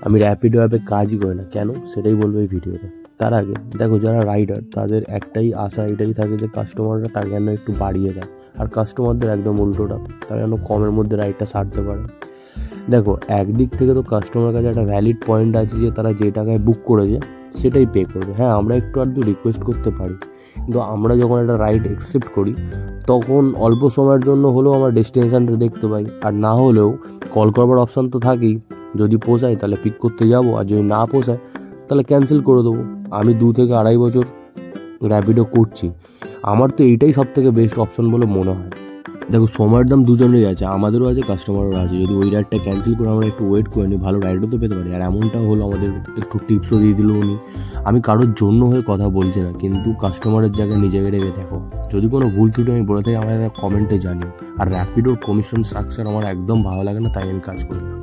আমি র্যাপিডো অ্যাপে কাজই করি না, কেন সেটাই বলবো এই ভিডিওতে। তার আগে দেখো, যারা রাইডার তাদের একটাই আশা এটাই থাকে যে কাস্টমাররা তাকে যেন একটু বাড়িয়ে দেয়, আর কাস্টমারদের একদম উল্টোটা, তারা যেন কমের মধ্যে রাইডটা সারতে পারে। দেখো, একদিক থেকে তো কাস্টমারের কাছে একটা ভ্যালিড পয়েন্ট আছে যে তারা যে টাকায় বুক করেছে সেটাই পে করবে। হ্যাঁ, আমরা একটু আধটু রিকোয়েস্ট করতে পারি, কিন্তু আমরা যখন একটা রাইড অ্যাকসেপ্ট করি তখন অল্প সময়ের জন্য হলেও আমরা ডেস্টিনেশানটা দেখতে পাই, আর না হলেও কল করবার অপশান তো থাকেই। যদি পোষায় তাহলে পিক করতে যাব, আর যদি না পোষায় তাহলে ক্যান্সেল করে দেবো। আমি 2 থেকে 2.5 বছর র্যাপিডো করছি, আমার তো এইটাই সব থেকে বেস্ট অপশন বলে মনে হয়। দেখো, সময়ের দাম দুজনেরই আছে, আমাদেরও আছে কাস্টমারেরও আছে। যদি ওই রাইডটা ক্যান্সেল করে আমরা একটু ওয়েট করে নিই, ভালো রাইডও তো পেতে পারি। আর এমনটা হলো আমাদের একটু টিপসও দিয়ে দিল উনি। আমি কারোর জন্য হয়ে কথা বলছি না, কিন্তু কাস্টমারের জায়গায় নিজেকে রেখে দেখো। যদি কোনো ভুল ত্রুটি আমি বলে থাকি আমাদের কমেন্টে জানিও। আর র্যাপিডোর কমিশন স্ট্রাকচার আমার একদম ভালো লাগে না, তাই আমি কাজ করি না।